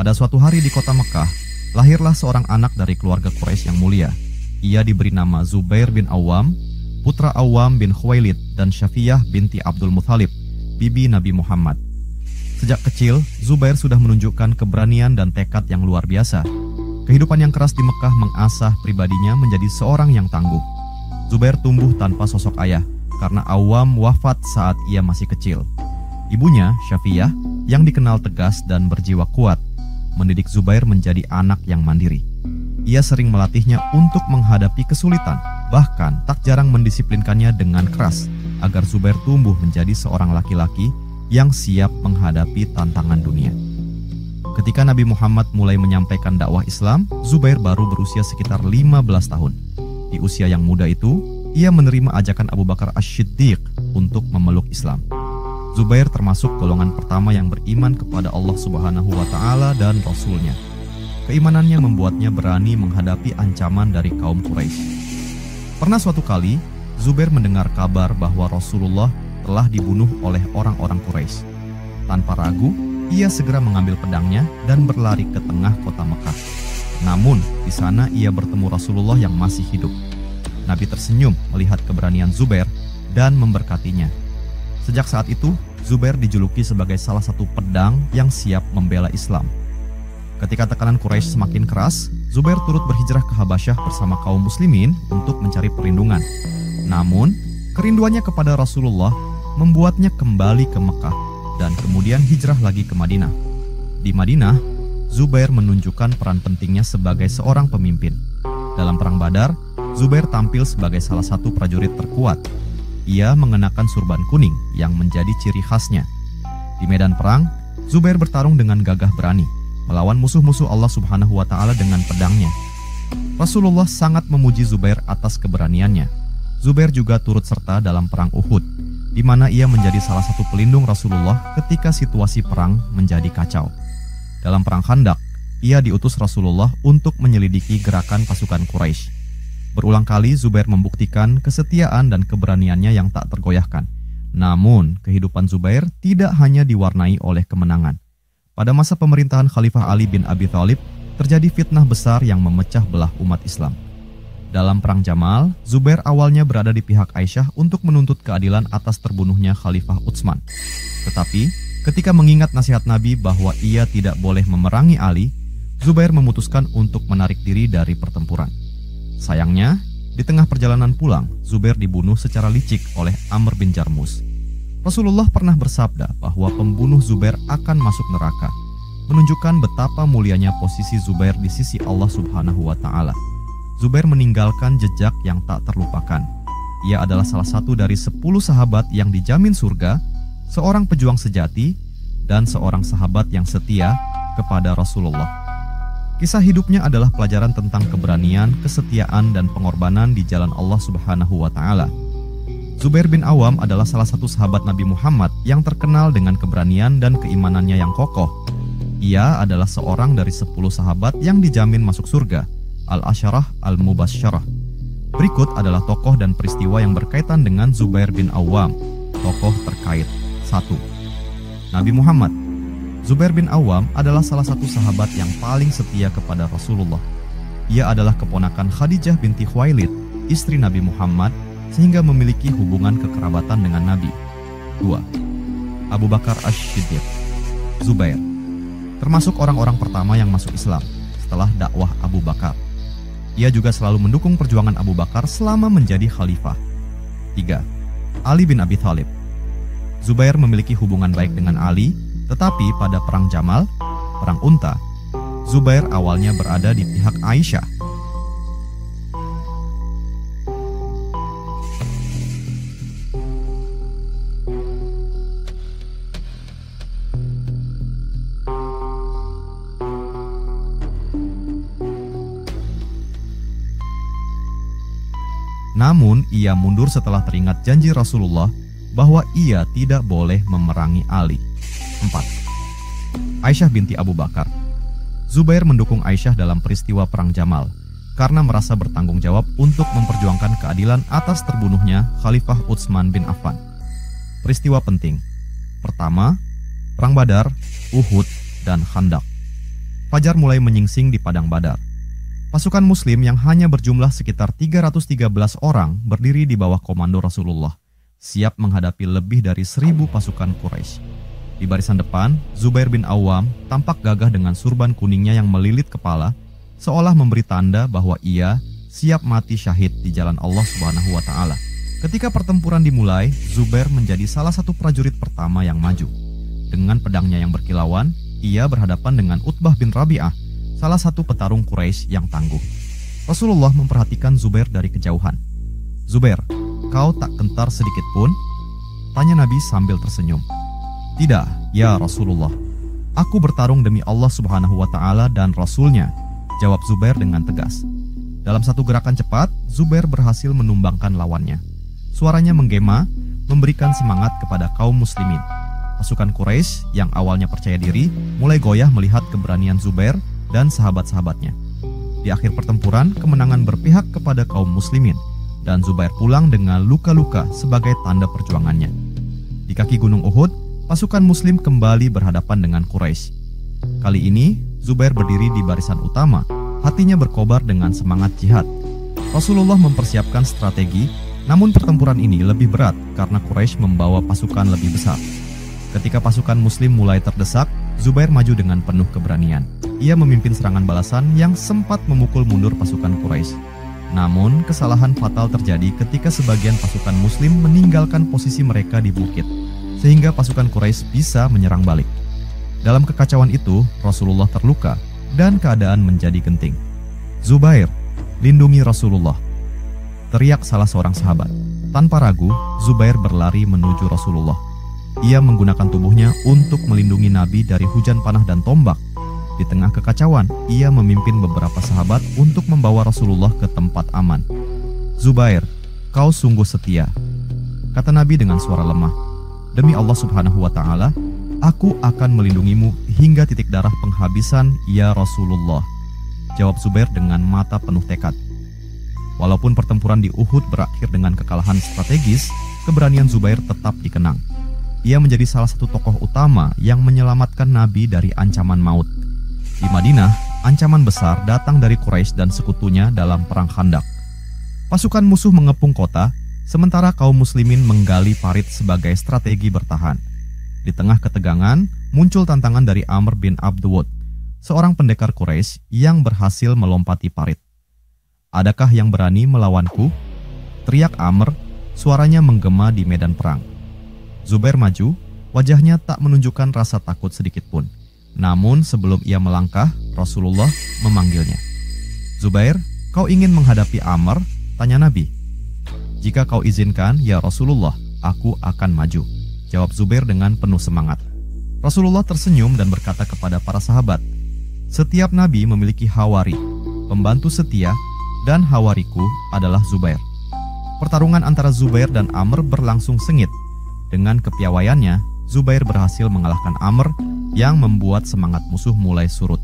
Pada suatu hari di kota Mekah, lahirlah seorang anak dari keluarga Quraisy yang mulia. Ia diberi nama Zubair bin Awam, putra Awam bin Khuwailid dan Syafiyah binti Abdul Muthalib, bibi Nabi Muhammad. Sejak kecil, Zubair sudah menunjukkan keberanian dan tekad yang luar biasa. Kehidupan yang keras di Mekah mengasah pribadinya menjadi seorang yang tangguh. Zubair tumbuh tanpa sosok ayah, karena Awam wafat saat ia masih kecil. Ibunya, Syafiyah, yang dikenal tegas dan berjiwa kuat, mendidik Zubair menjadi anak yang mandiri. Ia sering melatihnya untuk menghadapi kesulitan, bahkan tak jarang mendisiplinkannya dengan keras, agar Zubair tumbuh menjadi seorang laki-laki yang siap menghadapi tantangan dunia. Ketika Nabi Muhammad mulai menyampaikan dakwah Islam, Zubair baru berusia sekitar 15 tahun. Di usia yang muda itu, ia menerima ajakan Abu Bakar Ash-Shiddiq untuk memeluk Islam. Zubair termasuk golongan pertama yang beriman kepada Allah Subhanahu wa Ta'ala dan Rasul-Nya. Keimanannya membuatnya berani menghadapi ancaman dari kaum Quraisy. Pernah suatu kali, Zubair mendengar kabar bahwa Rasulullah telah dibunuh oleh orang-orang Quraisy. Tanpa ragu, ia segera mengambil pedangnya dan berlari ke tengah kota Mekah. Namun, di sana ia bertemu Rasulullah yang masih hidup. Nabi tersenyum melihat keberanian Zubair dan memberkatinya. Sejak saat itu, Zubair dijuluki sebagai salah satu pedang yang siap membela Islam. Ketika tekanan Quraisy semakin keras, Zubair turut berhijrah ke Habasyah bersama kaum muslimin untuk mencari perlindungan. Namun, kerinduannya kepada Rasulullah membuatnya kembali ke Mekah dan kemudian hijrah lagi ke Madinah. Di Madinah, Zubair menunjukkan peran pentingnya sebagai seorang pemimpin. Dalam Perang Badar, Zubair tampil sebagai salah satu prajurit terkuat. Ia mengenakan surban kuning yang menjadi ciri khasnya. Di medan perang, Zubair bertarung dengan gagah berani, melawan musuh-musuh Allah Subhanahu wa Ta'ala dengan pedangnya. Rasulullah sangat memuji Zubair atas keberaniannya. Zubair juga turut serta dalam perang Uhud, di mana ia menjadi salah satu pelindung Rasulullah ketika situasi perang menjadi kacau. Dalam perang Khandaq, ia diutus Rasulullah untuk menyelidiki gerakan pasukan Quraisy. Berulang kali Zubair membuktikan kesetiaan dan keberaniannya yang tak tergoyahkan. Namun, kehidupan Zubair tidak hanya diwarnai oleh kemenangan. Pada masa pemerintahan Khalifah Ali bin Abi Thalib, terjadi fitnah besar yang memecah belah umat Islam. Dalam Perang Jamal, Zubair awalnya berada di pihak Aisyah untuk menuntut keadilan atas terbunuhnya Khalifah Utsman. Tetapi, ketika mengingat nasihat Nabi bahwa ia tidak boleh memerangi Ali, Zubair memutuskan untuk menarik diri dari pertempuran. Sayangnya, di tengah perjalanan pulang, Zubair dibunuh secara licik oleh Amr bin Jarmus. Rasulullah pernah bersabda bahwa pembunuh Zubair akan masuk neraka, menunjukkan betapa mulianya posisi Zubair di sisi Allah Subhanahu wa Ta'ala. Zubair meninggalkan jejak yang tak terlupakan. Ia adalah salah satu dari 10 sahabat yang dijamin surga, seorang pejuang sejati, dan seorang sahabat yang setia kepada Rasulullah. Kisah hidupnya adalah pelajaran tentang keberanian, kesetiaan, dan pengorbanan di jalan Allah Subhanahu wa Ta'ala. Zubair bin Awam adalah salah satu sahabat Nabi Muhammad yang terkenal dengan keberanian dan keimanannya yang kokoh. Ia adalah seorang dari 10 sahabat yang dijamin masuk surga, Al-Asyarah Al-Mubasysyarah. Berikut adalah tokoh dan peristiwa yang berkaitan dengan Zubair bin Awam. Tokoh terkait. 1. Nabi Muhammad. Zubair bin Awam adalah salah satu sahabat yang paling setia kepada Rasulullah. Ia adalah keponakan Khadijah binti Khuwailid, istri Nabi Muhammad, sehingga memiliki hubungan kekerabatan dengan Nabi. 2. Abu Bakar Ash-Shiddiq. Zubair termasuk orang-orang pertama yang masuk Islam setelah dakwah Abu Bakar. Ia juga selalu mendukung perjuangan Abu Bakar selama menjadi khalifah. 3. Ali bin Abi Thalib. Zubair memiliki hubungan baik dengan Ali, tetapi pada Perang Jamal, Perang Unta, Zubair awalnya berada di pihak Aisyah. Namun, ia mundur setelah teringat janji Rasulullah bahwa ia tidak boleh memerangi Ali. 4. Aisyah binti Abu Bakar. Zubair mendukung Aisyah dalam peristiwa Perang Jamal karena merasa bertanggung jawab untuk memperjuangkan keadilan atas terbunuhnya Khalifah Utsman bin Affan. Peristiwa penting. Pertama, Perang Badar, Uhud, dan Khandaq. fajar mulai menyingsing di padang Badar. Pasukan Muslim yang hanya berjumlah sekitar 313 orang berdiri di bawah komando Rasulullah, siap menghadapi lebih dari 1.000 pasukan Quraisy. Di barisan depan, Zubair bin Awam tampak gagah dengan surban kuningnya yang melilit kepala, seolah memberi tanda bahwa ia siap mati syahid di jalan Allah Subhanahu wa Ta'ala. Ketika pertempuran dimulai, Zubair menjadi salah satu prajurit pertama yang maju. Dengan pedangnya yang berkilauan, ia berhadapan dengan Utbah bin Rabi'ah, salah satu petarung Quraisy yang tangguh. Rasulullah memperhatikan Zubair dari kejauhan. "Zubair, kau tak gentar sedikit pun?" tanya Nabi sambil tersenyum. "Tidak, ya Rasulullah. Aku bertarung demi Allah Subhanahu wa Ta'ala dan Rasul-Nya," jawab Zubair dengan tegas. Dalam satu gerakan cepat, Zubair berhasil menumbangkan lawannya. Suaranya menggema, memberikan semangat kepada kaum muslimin. Pasukan Quraisy yang awalnya percaya diri mulai goyah melihat keberanian Zubair dan sahabat-sahabatnya. Di akhir pertempuran, kemenangan berpihak kepada kaum muslimin, dan Zubair pulang dengan luka-luka sebagai tanda perjuangannya. Di kaki Gunung Uhud, pasukan Muslim kembali berhadapan dengan Quraisy. Kali ini, Zubair berdiri di barisan utama, hatinya berkobar dengan semangat jihad. Rasulullah mempersiapkan strategi, namun pertempuran ini lebih berat karena Quraisy membawa pasukan lebih besar. Ketika pasukan Muslim mulai terdesak, Zubair maju dengan penuh keberanian. Ia memimpin serangan balasan yang sempat memukul mundur pasukan Quraisy. Namun, kesalahan fatal terjadi ketika sebagian pasukan Muslim meninggalkan posisi mereka di bukit, sehingga pasukan Quraisy bisa menyerang balik. Dalam kekacauan itu, Rasulullah terluka dan keadaan menjadi genting. "Zubair, lindungi Rasulullah!" teriak salah seorang sahabat. Tanpa ragu, Zubair berlari menuju Rasulullah. Ia menggunakan tubuhnya untuk melindungi Nabi dari hujan panah dan tombak. Di tengah kekacauan, ia memimpin beberapa sahabat untuk membawa Rasulullah ke tempat aman. "Zubair, kau sungguh setia," kata Nabi dengan suara lemah. "Demi Allah Subhanahu wa Ta'ala, aku akan melindungimu hingga titik darah penghabisan, ya Rasulullah," jawab Zubair dengan mata penuh tekad. Walaupun pertempuran di Uhud berakhir dengan kekalahan strategis, keberanian Zubair tetap dikenang. Ia menjadi salah satu tokoh utama yang menyelamatkan Nabi dari ancaman maut. Di Madinah, ancaman besar datang dari Quraisy dan sekutunya dalam perang Khandaq. Pasukan musuh mengepung kota, sementara kaum muslimin menggali parit sebagai strategi bertahan. Di tengah ketegangan, muncul tantangan dari Amr bin Abduwud, seorang pendekar Quraisy yang berhasil melompati parit. "Adakah yang berani melawanku?" teriak Amr, suaranya menggema di medan perang. Zubair maju, wajahnya tak menunjukkan rasa takut sedikit pun. Namun sebelum ia melangkah, Rasulullah memanggilnya. "Zubair, kau ingin menghadapi Amr?" tanya Nabi. "Jika kau izinkan, ya Rasulullah, aku akan maju," jawab Zubair dengan penuh semangat. Rasulullah tersenyum dan berkata kepada para sahabat, "Setiap Nabi memiliki hawari, pembantu setia, dan hawariku adalah Zubair." Pertarungan antara Zubair dan Amr berlangsung sengit. Dengan kepiawaiannya, Zubair berhasil mengalahkan Amr yang membuat semangat musuh mulai surut.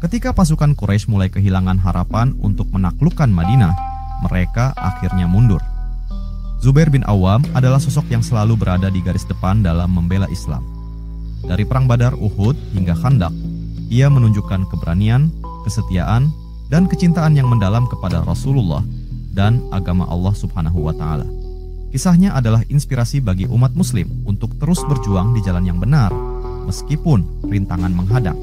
Ketika pasukan Quraisy mulai kehilangan harapan untuk menaklukkan Madinah, mereka akhirnya mundur. Zubair bin Awam adalah sosok yang selalu berada di garis depan dalam membela Islam. Dari perang Badar, Uhud, hingga Khandaq, ia menunjukkan keberanian, kesetiaan, dan kecintaan yang mendalam kepada Rasulullah dan agama Allah Subhanahu wa Ta'ala. Kisahnya adalah inspirasi bagi umat muslim untuk terus berjuang di jalan yang benar, meskipun rintangan menghadang.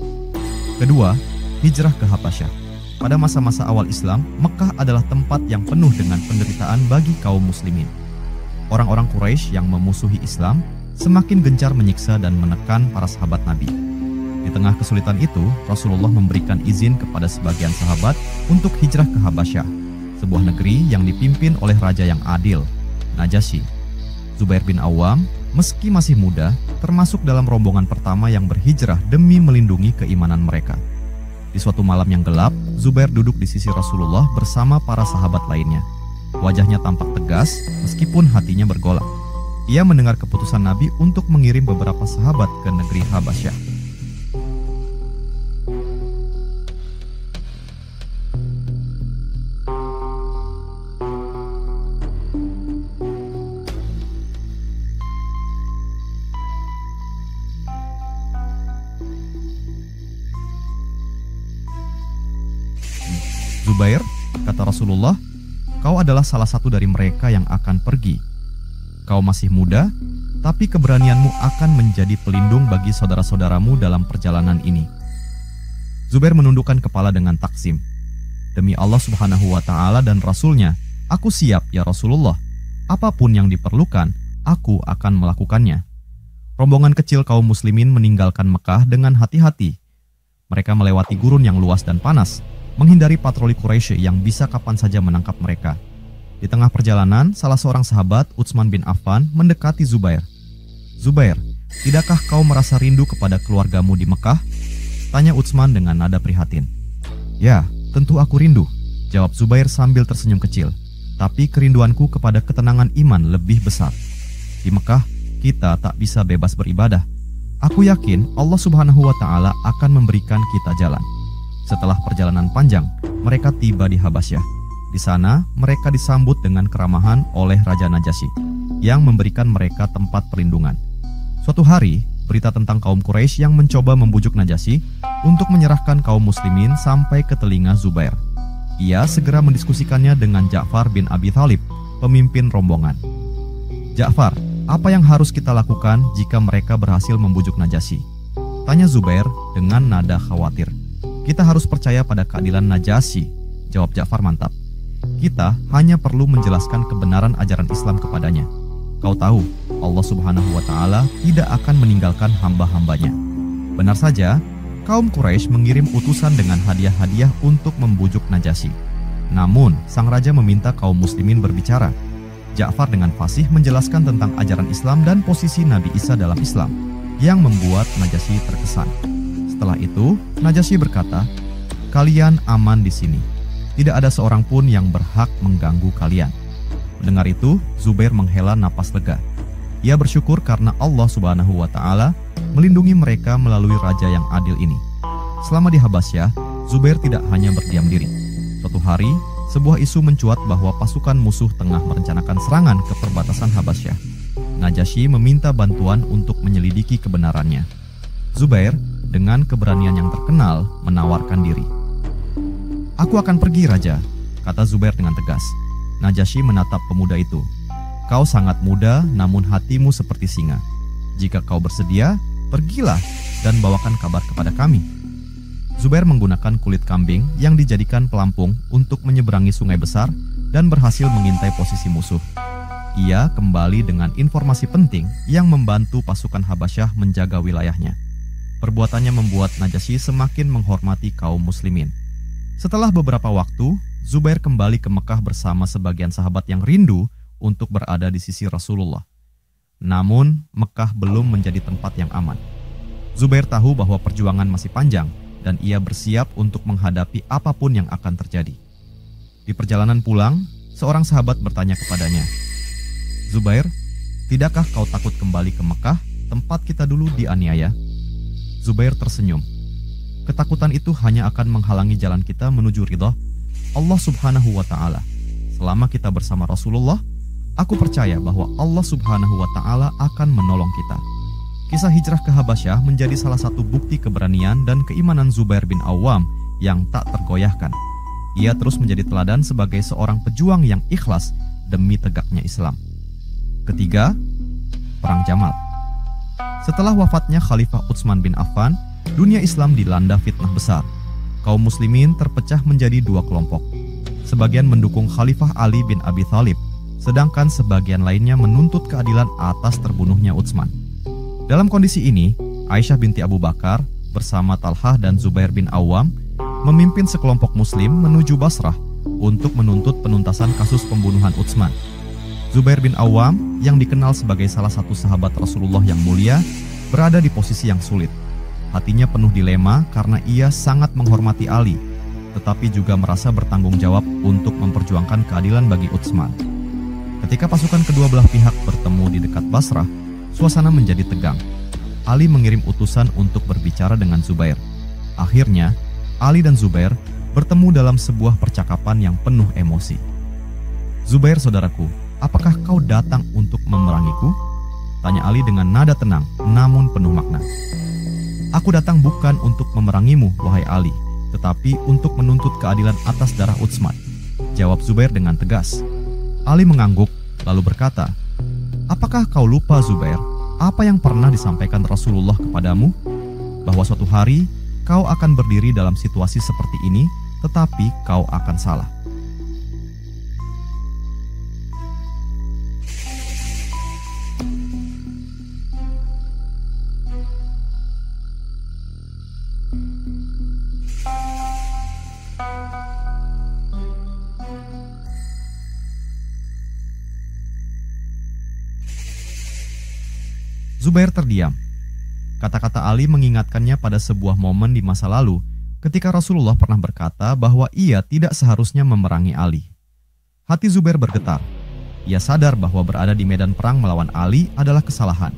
Kedua, hijrah ke Habasyah. Pada masa-masa awal Islam, Mekah adalah tempat yang penuh dengan penderitaan bagi kaum muslimin. Orang-orang Quraisy yang memusuhi Islam semakin gencar menyiksa dan menekan para sahabat Nabi. Di tengah kesulitan itu, Rasulullah memberikan izin kepada sebagian sahabat untuk hijrah ke Habasyah, sebuah negeri yang dipimpin oleh raja yang adil, Najasyi. Zubair bin Awam, meski masih muda, termasuk dalam rombongan pertama yang berhijrah demi melindungi keimanan mereka. Di suatu malam yang gelap, Zubair duduk di sisi Rasulullah bersama para sahabat lainnya. Wajahnya tampak tegas, meskipun hatinya bergolak. Ia mendengar keputusan Nabi untuk mengirim beberapa sahabat ke negeri Habasyah. Zubair, kata Rasulullah, kau adalah salah satu dari mereka yang akan pergi. Kau masih muda, tapi keberanianmu akan menjadi pelindung bagi saudara-saudaramu dalam perjalanan ini. Zubair menundukkan kepala dengan taksim. Demi Allah Subhanahu wa Ta'ala dan Rasul-Nya, aku siap ya Rasulullah. Apapun yang diperlukan, aku akan melakukannya. Rombongan kecil kaum muslimin meninggalkan Mekah dengan hati-hati. Mereka melewati gurun yang luas dan panas, menghindari patroli Quraisy yang bisa kapan saja menangkap mereka. Di tengah perjalanan, salah seorang sahabat, Utsman bin Affan, mendekati Zubair. Zubair, tidakkah kau merasa rindu kepada keluargamu di Mekah? Tanya Utsman dengan nada prihatin. Ya, tentu aku rindu, jawab Zubair sambil tersenyum kecil. Tapi kerinduanku kepada ketenangan iman lebih besar. Di Mekah, kita tak bisa bebas beribadah. Aku yakin Allah Subhanahu wa Ta'ala akan memberikan kita jalan. Setelah perjalanan panjang, mereka tiba di Habasyah. Di sana, mereka disambut dengan keramahan oleh Raja Najasyi, yang memberikan mereka tempat perlindungan. Suatu hari, berita tentang kaum Quraisy yang mencoba membujuk Najasyi untuk menyerahkan kaum muslimin sampai ke telinga Zubair. Ia segera mendiskusikannya dengan Ja'far bin Abi Thalib, pemimpin rombongan. Ja'far, apa yang harus kita lakukan jika mereka berhasil membujuk Najasyi? Tanya Zubair dengan nada khawatir. Kita harus percaya pada keadilan Najasyi, jawab Ja'far mantap. Kita hanya perlu menjelaskan kebenaran ajaran Islam kepadanya. Kau tahu, Allah Subhanahu wa Ta'ala tidak akan meninggalkan hamba-hambanya. Benar saja, kaum Quraisy mengirim utusan dengan hadiah-hadiah untuk membujuk Najasyi. Namun, sang raja meminta kaum muslimin berbicara. Ja'far dengan fasih menjelaskan tentang ajaran Islam dan posisi Nabi Isa dalam Islam, yang membuat Najasyi terkesan. Setelah itu, Najasyi berkata, "Kalian aman di sini. Tidak ada seorang pun yang berhak mengganggu kalian." Mendengar itu, Zubair menghela napas lega. Ia bersyukur karena Allah Subhanahu wa Ta'ala melindungi mereka melalui raja yang adil ini. Selama di Habasyah, Zubair tidak hanya berdiam diri. Suatu hari, sebuah isu mencuat bahwa pasukan musuh tengah merencanakan serangan ke perbatasan Habasyah. Najasyi meminta bantuan untuk menyelidiki kebenarannya. Zubair, dengan keberanian yang terkenal, menawarkan diri. "Aku akan pergi, Raja," kata Zubair dengan tegas. Najasyi menatap pemuda itu. "Kau sangat muda, namun hatimu seperti singa. Jika kau bersedia, pergilah dan bawakan kabar kepada kami." Zubair menggunakan kulit kambing yang dijadikan pelampung untuk menyeberangi sungai besar dan berhasil mengintai posisi musuh. Ia kembali dengan informasi penting yang membantu pasukan Habasyah menjaga wilayahnya. Perbuatannya membuat Najasyi semakin menghormati kaum muslimin. Setelah beberapa waktu, Zubair kembali ke Mekah bersama sebagian sahabat yang rindu untuk berada di sisi Rasulullah. Namun, Mekah belum menjadi tempat yang aman. Zubair tahu bahwa perjuangan masih panjang dan ia bersiap untuk menghadapi apapun yang akan terjadi. Di perjalanan pulang, seorang sahabat bertanya kepadanya, "Zubair, tidakkah kau takut kembali ke Mekah, tempat kita dulu dianiaya?" Zubair tersenyum. "Ketakutan itu hanya akan menghalangi jalan kita menuju ridha Allah Subhanahu wa Ta'ala. Selama kita bersama Rasulullah, aku percaya bahwa Allah Subhanahu wa Ta'ala akan menolong kita." Kisah hijrah ke Habasyah menjadi salah satu bukti keberanian dan keimanan Zubair bin Awam yang tak tergoyahkan. Ia terus menjadi teladan sebagai seorang pejuang yang ikhlas demi tegaknya Islam. Ketiga, Perang Jamal. Setelah wafatnya Khalifah Utsman bin Affan, dunia Islam dilanda fitnah besar. Kaum muslimin terpecah menjadi dua kelompok. Sebagian mendukung Khalifah Ali bin Abi Thalib, sedangkan sebagian lainnya menuntut keadilan atas terbunuhnya Utsman. Dalam kondisi ini, Aisyah binti Abu Bakar bersama Talhah dan Zubair bin Awam memimpin sekelompok muslim menuju Basrah untuk menuntut penuntasan kasus pembunuhan Utsman. Zubair bin Awam, yang dikenal sebagai salah satu sahabat Rasulullah yang mulia, berada di posisi yang sulit. Hatinya penuh dilema karena ia sangat menghormati Ali, tetapi juga merasa bertanggung jawab untuk memperjuangkan keadilan bagi Utsman. Ketika pasukan kedua belah pihak bertemu di dekat Basrah, suasana menjadi tegang. Ali mengirim utusan untuk berbicara dengan Zubair. Akhirnya, Ali dan Zubair bertemu dalam sebuah percakapan yang penuh emosi. "Zubair, saudaraku, apakah kau datang untuk memerangiku?" tanya Ali dengan nada tenang namun penuh makna. "Aku datang bukan untuk memerangimu, wahai Ali, tetapi untuk menuntut keadilan atas darah Utsman, jawab Zubair dengan tegas. Ali mengangguk lalu berkata, apakah kau lupa Zubair, apa yang pernah disampaikan Rasulullah kepadamu? Bahwa suatu hari kau akan berdiri dalam situasi seperti ini, tetapi kau akan salah. Zubair terdiam. Kata-kata Ali mengingatkannya pada sebuah momen di masa lalu ketika Rasulullah pernah berkata bahwa ia tidak seharusnya memerangi Ali. Hati Zubair bergetar. Ia sadar bahwa berada di medan perang melawan Ali adalah kesalahan.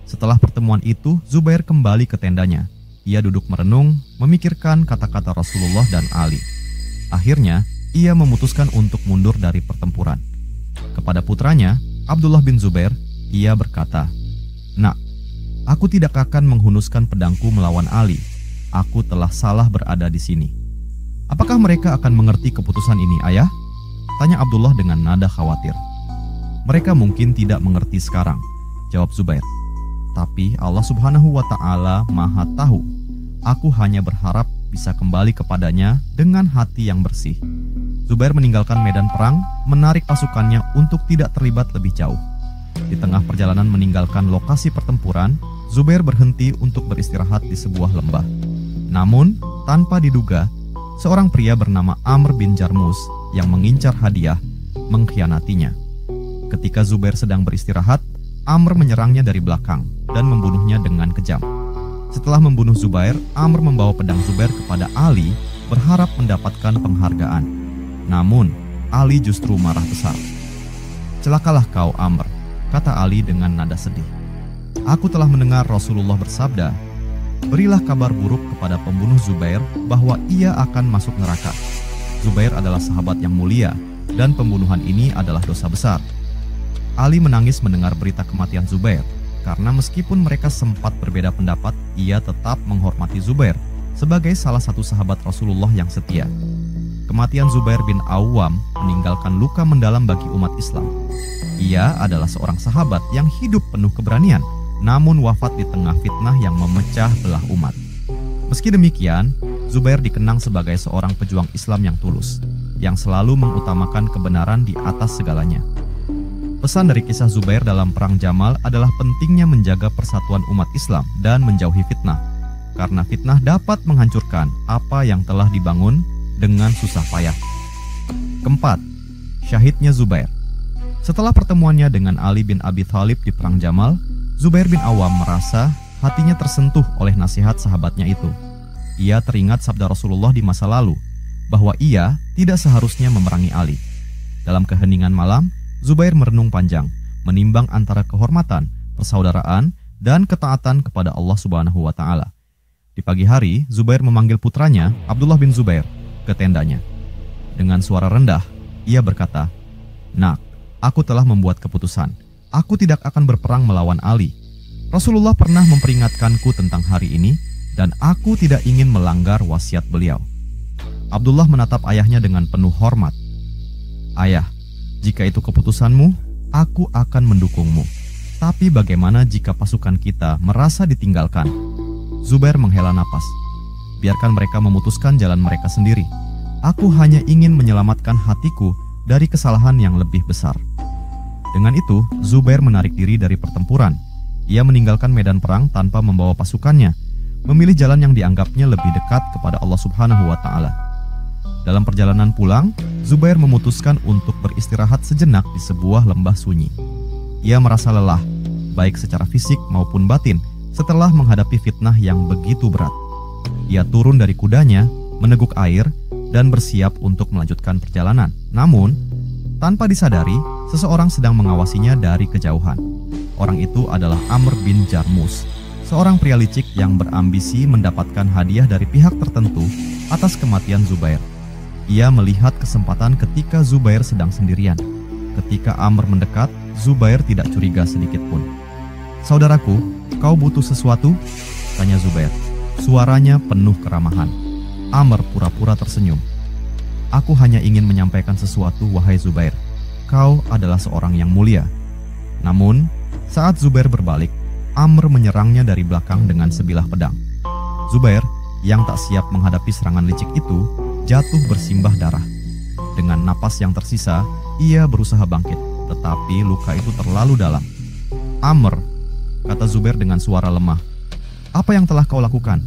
Setelah pertemuan itu, Zubair kembali ke tendanya. Ia duduk merenung, memikirkan kata-kata Rasulullah dan Ali. Akhirnya, ia memutuskan untuk mundur dari pertempuran. Kepada putranya, Abdullah bin Zubair, ia berkata, "Nak, aku tidak akan menghunuskan pedangku melawan Ali. Aku telah salah berada di sini." "Apakah mereka akan mengerti keputusan ini, Ayah?" tanya Abdullah dengan nada khawatir. "Mereka mungkin tidak mengerti sekarang," jawab Zubair. "Tapi Allah Subhanahu wa Ta'ala Maha Tahu. Aku hanya berharap bisa kembali kepadanya dengan hati yang bersih." Zubair meninggalkan medan perang, menarik pasukannya untuk tidak terlibat lebih jauh. Di tengah perjalanan meninggalkan lokasi pertempuran, Zubair berhenti untuk beristirahat di sebuah lembah. Namun, tanpa diduga, seorang pria bernama Amr bin Jarmus yang mengincar hadiah mengkhianatinya. Ketika Zubair sedang beristirahat, Amr menyerangnya dari belakang dan membunuhnya dengan kejam. Setelah membunuh Zubair, Amr membawa pedang Zubair kepada Ali, berharap mendapatkan penghargaan. Namun, Ali justru marah besar. "Celakalah kau, Amr," kata Ali dengan nada sedih. "Aku telah mendengar Rasulullah bersabda, berilah kabar buruk kepada pembunuh Zubair bahwa ia akan masuk neraka. Zubair adalah sahabat yang mulia dan pembunuhan ini adalah dosa besar." Ali menangis mendengar berita kematian Zubair, karena meskipun mereka sempat berbeda pendapat, ia tetap menghormati Zubair sebagai salah satu sahabat Rasulullah yang setia. Kematian Zubair bin Awam meninggalkan luka mendalam bagi umat Islam. Ia adalah seorang sahabat yang hidup penuh keberanian, namun wafat di tengah fitnah yang memecah belah umat. Meski demikian, Zubair dikenang sebagai seorang pejuang Islam yang tulus, yang selalu mengutamakan kebenaran di atas segalanya. Pesan dari kisah Zubair dalam Perang Jamal adalah pentingnya menjaga persatuan umat Islam dan menjauhi fitnah, karena fitnah dapat menghancurkan apa yang telah dibangun dengan susah payah. Keempat, syahidnya Zubair. Setelah pertemuannya dengan Ali bin Abi Thalib di Perang Jamal, Zubair bin Awam merasa hatinya tersentuh oleh nasihat sahabatnya itu. Ia teringat sabda Rasulullah di masa lalu, bahwa ia tidak seharusnya memerangi Ali. Dalam keheningan malam, Zubair merenung panjang, menimbang antara kehormatan, persaudaraan, dan ketaatan kepada Allah Subhanahu wa Ta'ala. Di pagi hari, Zubair memanggil putranya, Abdullah bin Zubair, ke tendanya. Dengan suara rendah, ia berkata, "Nak, aku telah membuat keputusan. Aku tidak akan berperang melawan Ali. Rasulullah pernah memperingatkanku tentang hari ini, dan aku tidak ingin melanggar wasiat beliau." Abdullah menatap ayahnya dengan penuh hormat. "Ayah, jika itu keputusanmu, aku akan mendukungmu. Tapi bagaimana jika pasukan kita merasa ditinggalkan?" Zubair menghela napas. "Biarkan mereka memutuskan jalan mereka sendiri. Aku hanya ingin menyelamatkan hatiku dari kesalahan yang lebih besar." Dengan itu, Zubair menarik diri dari pertempuran. Ia meninggalkan medan perang tanpa membawa pasukannya, memilih jalan yang dianggapnya lebih dekat kepada Allah Subhanahu wa Ta'ala. Dalam perjalanan pulang, Zubair memutuskan untuk beristirahat sejenak di sebuah lembah sunyi. Ia merasa lelah, baik secara fisik maupun batin, setelah menghadapi fitnah yang begitu berat. Ia turun dari kudanya, meneguk air, dan bersiap untuk melanjutkan perjalanan. Namun, tanpa disadari, seseorang sedang mengawasinya dari kejauhan. Orang itu adalah Amr bin Jarmus, seorang pria licik yang berambisi mendapatkan hadiah dari pihak tertentu atas kematian Zubair. Ia melihat kesempatan ketika Zubair sedang sendirian. Ketika Amr mendekat, Zubair tidak curiga sedikit pun. "Saudaraku, kau butuh sesuatu?" tanya Zubair. Suaranya penuh keramahan. Amr pura-pura tersenyum. Aku hanya ingin menyampaikan sesuatu, wahai Zubair. Kau adalah seorang yang mulia. Namun, saat Zubair berbalik, Amr menyerangnya dari belakang dengan sebilah pedang. Zubair, yang tak siap menghadapi serangan licik itu, jatuh bersimbah darah. Dengan napas yang tersisa, ia berusaha bangkit, tetapi luka itu terlalu dalam. Amr, kata Zubair dengan suara lemah, apa yang telah kau lakukan?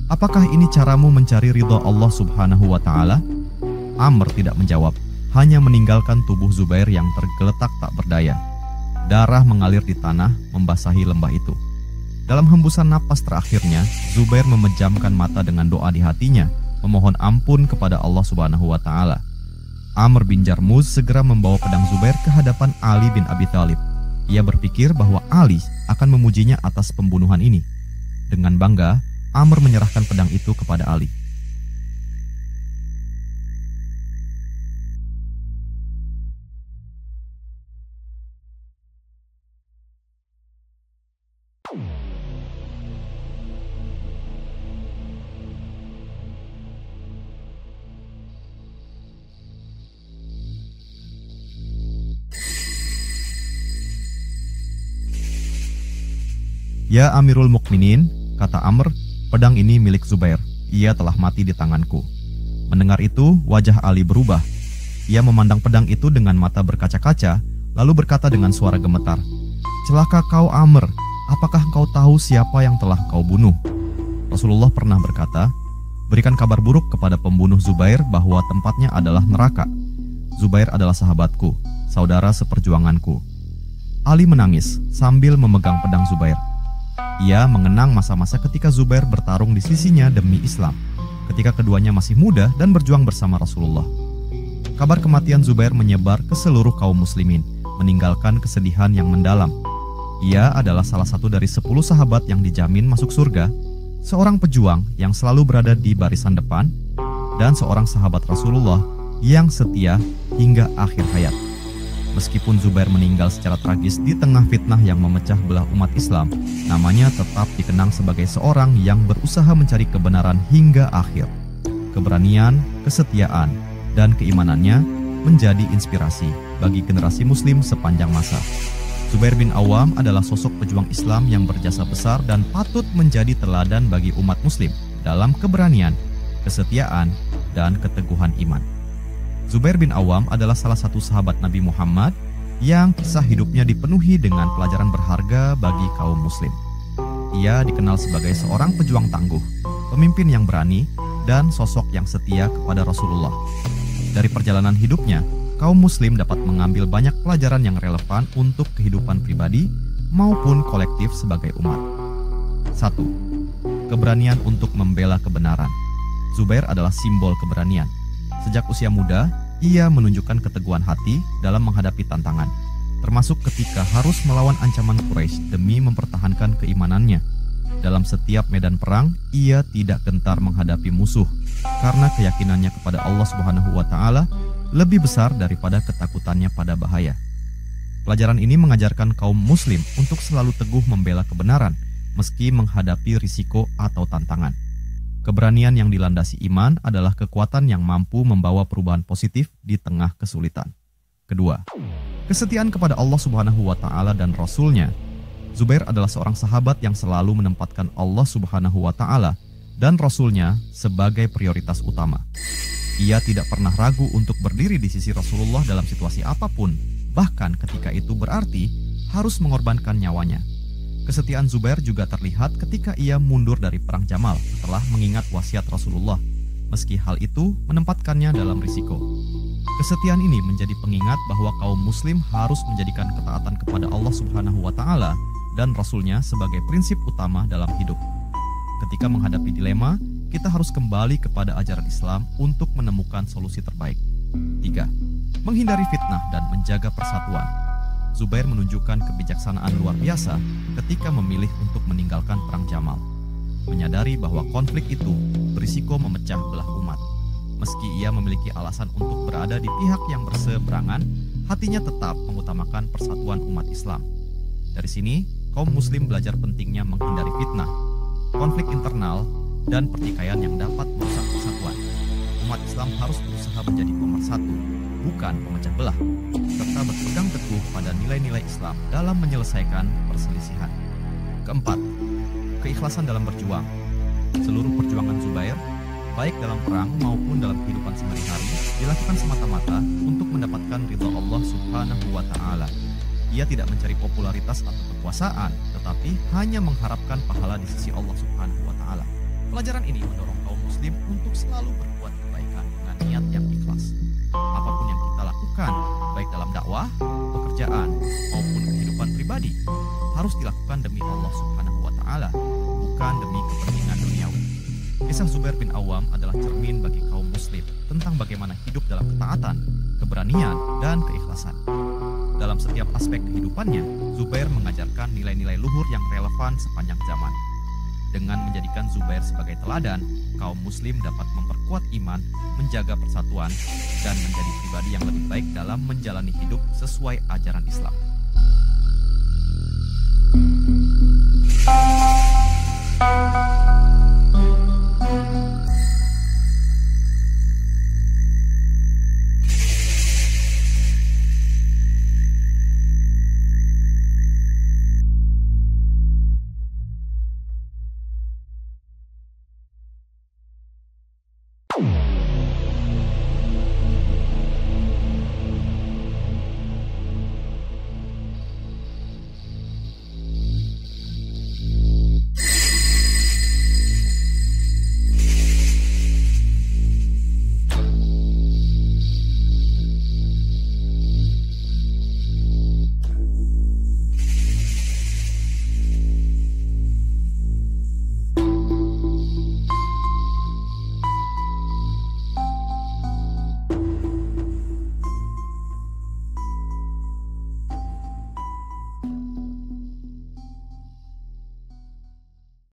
Apakah ini caramu mencari ridha Allah Subhanahu wa Ta'ala? Amr tidak menjawab, hanya meninggalkan tubuh Zubair yang tergeletak tak berdaya. Darah mengalir di tanah, membasahi lembah itu. Dalam hembusan napas terakhirnya, Zubair memejamkan mata dengan doa di hatinya, memohon ampun kepada Allah Subhanahu wa Ta'ala. Amr bin Jarmuz segera membawa pedang Zubair ke hadapan Ali bin Abi Thalib. Ia berpikir bahwa Ali akan memujinya atas pembunuhan ini. Dengan bangga, Amr menyerahkan pedang itu kepada Ali. Ya Amirul Mukminin, kata Amr, pedang ini milik Zubair. Ia telah mati di tanganku. Mendengar itu, wajah Ali berubah. Ia memandang pedang itu dengan mata berkaca-kaca, lalu berkata dengan suara gemetar, celaka kau Amr, apakah kau tahu siapa yang telah kau bunuh? Rasulullah pernah berkata, berikan kabar buruk kepada pembunuh Zubair bahwa tempatnya adalah neraka. Zubair adalah sahabatku, saudara seperjuanganku. Ali menangis sambil memegang pedang Zubair. Ia mengenang masa-masa ketika Zubair bertarung di sisinya demi Islam, ketika keduanya masih muda dan berjuang bersama Rasulullah. Kabar kematian Zubair menyebar ke seluruh kaum muslimin, meninggalkan kesedihan yang mendalam. Ia adalah salah satu dari 10 sahabat yang dijamin masuk surga, seorang pejuang yang selalu berada di barisan depan, dan seorang sahabat Rasulullah yang setia hingga akhir hayat. Meskipun Zubair meninggal secara tragis di tengah fitnah yang memecah belah umat Islam, namanya tetap dikenang sebagai seorang yang berusaha mencari kebenaran hingga akhir. Keberanian, kesetiaan, dan keimanannya menjadi inspirasi bagi generasi muslim sepanjang masa. Zubair bin Awam adalah sosok pejuang Islam yang berjasa besar dan patut menjadi teladan bagi umat muslim dalam keberanian, kesetiaan, dan keteguhan iman. Zubair bin Awam adalah salah satu sahabat Nabi Muhammad yang kisah hidupnya dipenuhi dengan pelajaran berharga bagi kaum muslim. Ia dikenal sebagai seorang pejuang tangguh, pemimpin yang berani, dan sosok yang setia kepada Rasulullah. Dari perjalanan hidupnya, kaum muslim dapat mengambil banyak pelajaran yang relevan untuk kehidupan pribadi maupun kolektif sebagai umat. 1. Keberanian untuk membela kebenaran. Zubair adalah simbol keberanian. Sejak usia muda, ia menunjukkan keteguhan hati dalam menghadapi tantangan, termasuk ketika harus melawan ancaman Quraisy demi mempertahankan keimanannya. Dalam setiap medan perang, ia tidak gentar menghadapi musuh karena keyakinannya kepada Allah Subhanahu wa Ta'ala lebih besar daripada ketakutannya pada bahaya. Pelajaran ini mengajarkan kaum muslim untuk selalu teguh membela kebenaran meski menghadapi risiko atau tantangan. Keberanian yang dilandasi iman adalah kekuatan yang mampu membawa perubahan positif di tengah kesulitan. Kedua, kesetiaan kepada Allah Subhanahu wa Ta'ala dan Rasul-Nya. Zubair adalah seorang sahabat yang selalu menempatkan Allah Subhanahu wa Ta'ala dan Rasul-Nya sebagai prioritas utama. Ia tidak pernah ragu untuk berdiri di sisi Rasulullah dalam situasi apapun, bahkan ketika itu berarti harus mengorbankan nyawanya. Kesetiaan Zubair juga terlihat ketika ia mundur dari Perang Jamal setelah mengingat wasiat Rasulullah, meski hal itu menempatkannya dalam risiko. Kesetiaan ini menjadi pengingat bahwa kaum muslim harus menjadikan ketaatan kepada Allah Subhanahu wa Ta'ala dan Rasul-Nya sebagai prinsip utama dalam hidup. Ketika menghadapi dilema, kita harus kembali kepada ajaran Islam untuk menemukan solusi terbaik. 3. Menghindari fitnah dan menjaga persatuan. Zubair menunjukkan kebijaksanaan luar biasa ketika memilih untuk meninggalkan Perang Jamal, menyadari bahwa konflik itu berisiko memecah belah umat. Meski ia memiliki alasan untuk berada di pihak yang berseberangan, hatinya tetap mengutamakan persatuan umat Islam. Dari sini, kaum muslim belajar pentingnya menghindari fitnah, konflik internal, dan pertikaian yang dapat merusak persatuan. umat Islam harus berusaha menjadi pemersatu, bukan pemecah belah, serta berpegang teguh pada nilai-nilai Islam dalam menyelesaikan perselisihan. Keempat, keikhlasan dalam berjuang. Seluruh perjuangan Zubair, baik dalam perang maupun dalam kehidupan sehari-hari, dilakukan semata-mata untuk mendapatkan ridha Allah Subhanahu wa Ta'ala. Ia tidak mencari popularitas atau kekuasaan, tetapi hanya mengharapkan pahala di sisi Allah Subhanahu wa Ta'ala. Pelajaran ini mendorong kaum muslim untuk selalu berbuat kebaikan dengan niat yang ikhlas. Apapun yang kita lakukan, baik dalam dakwah, pekerjaan, maupun kehidupan pribadi, harus dilakukan demi Allah Subhanahu wa Ta'ala, bukan demi kepentingan duniawi. Kisah Zubair bin Awam adalah cermin bagi kaum muslim tentang bagaimana hidup dalam ketaatan, keberanian, dan keikhlasan. Dalam setiap aspek kehidupannya, Zubair mengajarkan nilai-nilai luhur yang relevan sepanjang zaman. Dengan menjadikan Zubair sebagai teladan, kaum muslim dapat memperkuat iman, menjaga persatuan, dan menjadi pribadi yang lebih baik dalam menjalani hidup sesuai ajaran Islam.